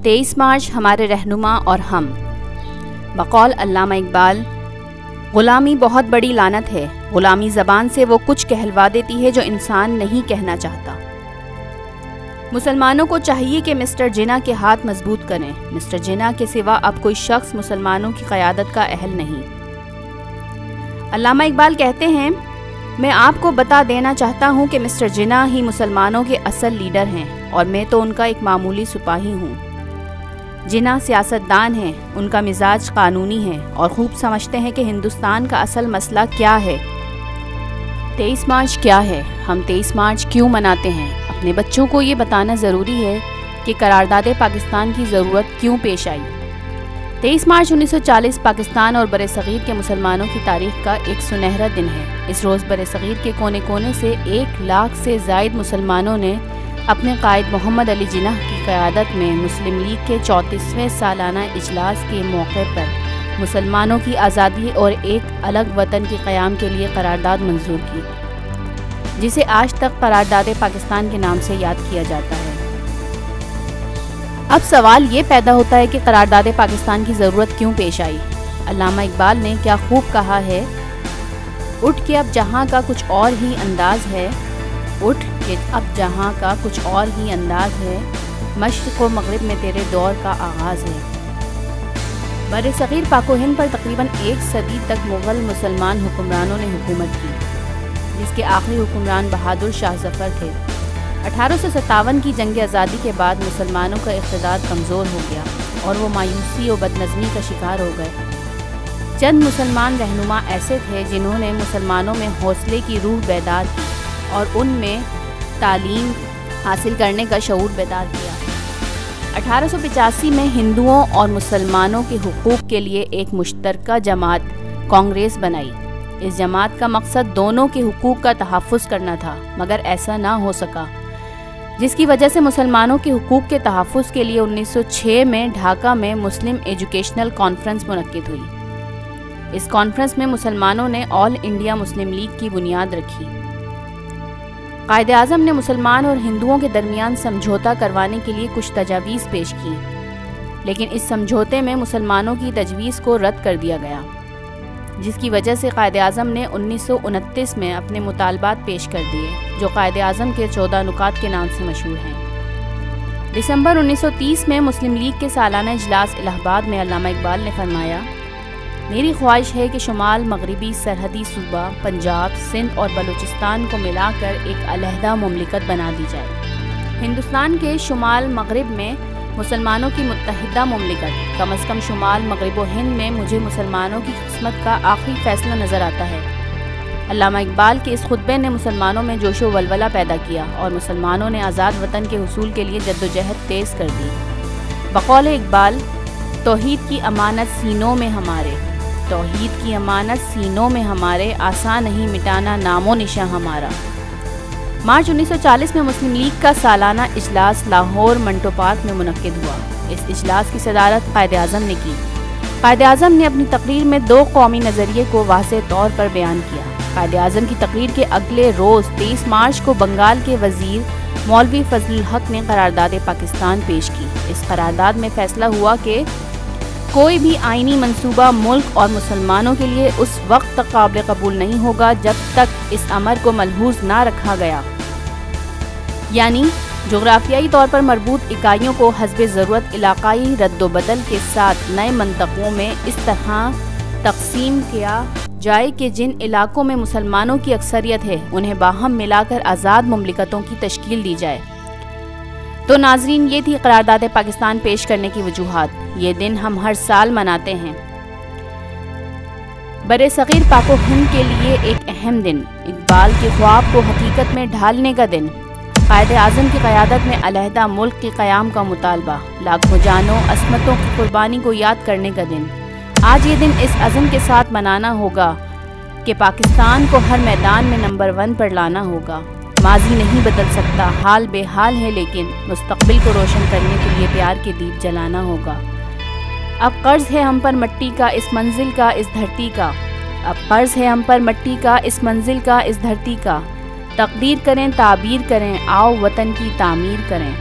23 مارچ ہمارے رہنما اور ہم۔ بقول علامہ اقبال، غلامی بہت بڑی لعنت ہے۔ غلامی زبان سے وہ کچھ کہلوا دیتی ہے جو انسان نہیں کہنا چاہتا۔ مسلمانوں کو چاہیے کہ مسٹر جناح کے ہاتھ مضبوط کریں۔ مسٹر جناح کے سوا اب کوئی شخص مسلمانوں کی قیادت کا اہل نہیں۔ علامہ اقبال کہتے ہیں، میں آپ کو بتا دینا چاہتا ہوں کہ مسٹر جناح ہی مسلمانوں کے اصل لیڈر ہیں اور میں تو ان کا ایک معمولی سپاہی ہوں۔ جناح سیاستدان ہیں، ان کا مزاج قانونی ہے اور خوب سمجھتے ہیں کہ ہندوستان کا اصل مسئلہ کیا ہے۔ 23 مارچ کیا ہے؟ ہم 23 مارچ کیوں مناتے ہیں؟ اپنے بچوں کو یہ بتانا ضروری ہے کہ قرارداد پاکستان کی ضرورت کیوں پیش آئی۔ 23 مارچ 1940 پاکستان اور برصغیر کے مسلمانوں کی تاریخ کا ایک سنہرا دن ہے۔ اس روز برصغیر کے کونے کونے سے 1 لاکھ سے زائد مسلمانوں نے اپنے قائد محمد علی جناح کی قیادت میں مسلم لیگ کے 34ویں سالانہ اجلاس کے موقع پر مسلمانوں کی آزادی اور ایک الگ وطن کے قیام کے لیے قرارداد منظور کی، جسے آج تک قرارداد پاکستان کے نام سے یاد کیا جاتا ہے۔ اب سوال یہ پیدا ہوتا ہے کہ قرارداد پاکستان کی ضرورت کیوں پیش آئی؟ علامہ اقبال نے کیا خوب کہا ہے، اٹھ کے اب جہاں کا کچھ اور ہی انداز ہے، اٹھ کہ اب جہاں کا کچھ اور ہی انداز ہے، مشرق و مغرب میں تیرے دور کا آغاز ہے۔ برصغیر پاک و ہند پر تقریباً 1 صدی تک مغل مسلمان حکمرانوں نے حکومت کی، جس کے آخری حکمران بہادر شاہ ظفر تھے۔ 1857 کی جنگ آزادی کے بعد مسلمانوں کا اقتدار کمزور ہو گیا اور وہ مایوسی و بدنظمی کا شکار ہو گئے۔ چند مسلمان رہنما ایسے تھے جنہوں نے مسلمانوں میں حوصلے کی روح بیدار کی اور ان میں تعلیم حاصل کرنے کا شعور بیدار کیا۔ 1885 میں ہندوؤں اور مسلمانوں کے حقوق کے لیے ایک مشترکہ جماعت کانگریس بنائی۔ اس جماعت کا مقصد دونوں کے حقوق کا تحفظ کرنا تھا، مگر ایسا نہ ہو سکا، جس کی وجہ سے مسلمانوں کے حقوق کے تحفظ کے لیے 1906 میں ڈھاکہ میں مسلم ایجوکیشنل کانفرنس منعقد ہوئی۔ اس کانفرنس میں مسلمانوں نے آل انڈیا مسلم لیگ کی بنیاد رکھی۔ قائد اعظم نے مسلمان اور ہندوؤں کے درمیان سمجھوتا کروانے کے لیے کچھ تجاویز پیش کی، لیکن اس سمجھوتے میں مسلمانوں کی تجویز کو رد کر دیا گیا، جس کی وجہ سے قائد اعظم نے 1929 میں اپنے مطالبات پیش کر دیے، جو قائد اعظم کے 14 نکات کے نام سے مشہور ہیں۔ دسمبر 1930 میں مسلم لیگ کے سالانہ اجلاس الہ آباد میں علامہ اقبال نے فرمایا، میری خواہش ہے کہ شمال مغربی سرحدی صوبہ پنجاب، سندھ اور بلوچستان کو ملا کر ایک علیحدہ مملکت بنا دی جائے۔ ہندوستان کے شمال مغرب میں مسلمانوں کی متحدہ مملکت، کم از کم شمال مغرب و ہند میں مجھے مسلمانوں کی قسمت کا آخری فیصلہ نظر آتا ہے۔ علامہ اقبال کے اس خطبے نے مسلمانوں میں جوش و ولولہ پیدا کیا اور مسلمانوں نے آزاد وطن کے حصول کے لیے جدوجہد تیز کر دی۔ بقول اقبال، توحید کی امانت سینوں میں ہمارے، توحید کی امانت سینوں میں ہمارے، آسان نہیں مٹانا نام و نشاں ہمارا۔ مارچ 1940 میں مسلم لیگ کا سالانہ اجلاس لاہور منٹو پارک میں منعقد ہوا۔ اس اجلاس کی صدارت قائد اعظم نے کی۔ قائد اعظم نے اپنی تقریر میں 2 قومی نظریے کو واضح طور پر بیان کیا۔ قائد اعظم کی تقریر کے اگلے روز 23 مارچ کو بنگال کے وزیر مولوی فضل الحق نے قرارداد پاکستان پیش کی۔ اس قرارداد میں فیصلہ ہوا کہ کوئی بھی آئینی منصوبہ ملک اور مسلمانوں کے لیے اس وقت تک قابل قبول نہیں ہوگا جب تک اس امر کو ملحوظ نہ رکھا گیا، یعنی جغرافیائی طور پر مربوط اکائیوں کو حسب ضرورت علاقائی رد و بدل کے ساتھ نئے منطقوں میں اس طرح تقسیم کیا جائے کہ جن علاقوں میں مسلمانوں کی اکثریت ہے انہیں باہم ملا کر آزاد مملکتوں کی تشکیل دی جائے۔ تو ناظرین، یہ تھی قرارداد پاکستان پیش کرنے کی وجوہات۔ یہ دن ہم ہر سال مناتے ہیں، برصغیر پاک و ہند کے لیے ایک اہم دن، اقبال کے خواب کو حقیقت میں ڈھالنے کا دن، قائد اعظم کی قیادت میں علیحدہ ملک کے قیام کا مطالبہ، لاکھوں جانوں عصمتوں کی قربانی کو یاد کرنے کا دن۔ آج یہ دن اس عزم کے ساتھ منانا ہوگا کہ پاکستان کو ہر میدان میں نمبر 1 پر لانا ہوگا۔ ماضی نہیں بدل سکتا، حال بے حال ہے، لیکن مستقبل کو روشن کرنے کے لیے پیار کے دیپ جلانا ہوگا۔ اب قرض ہے ہم پر مٹی کا اس منزل کا اس دھرتی کا، اب قرض ہے ہم پر مٹی کا اس منزل کا اس دھرتی کا، تقدیر کریں تعبیر کریں، آؤ وطن کی تعمیر کریں۔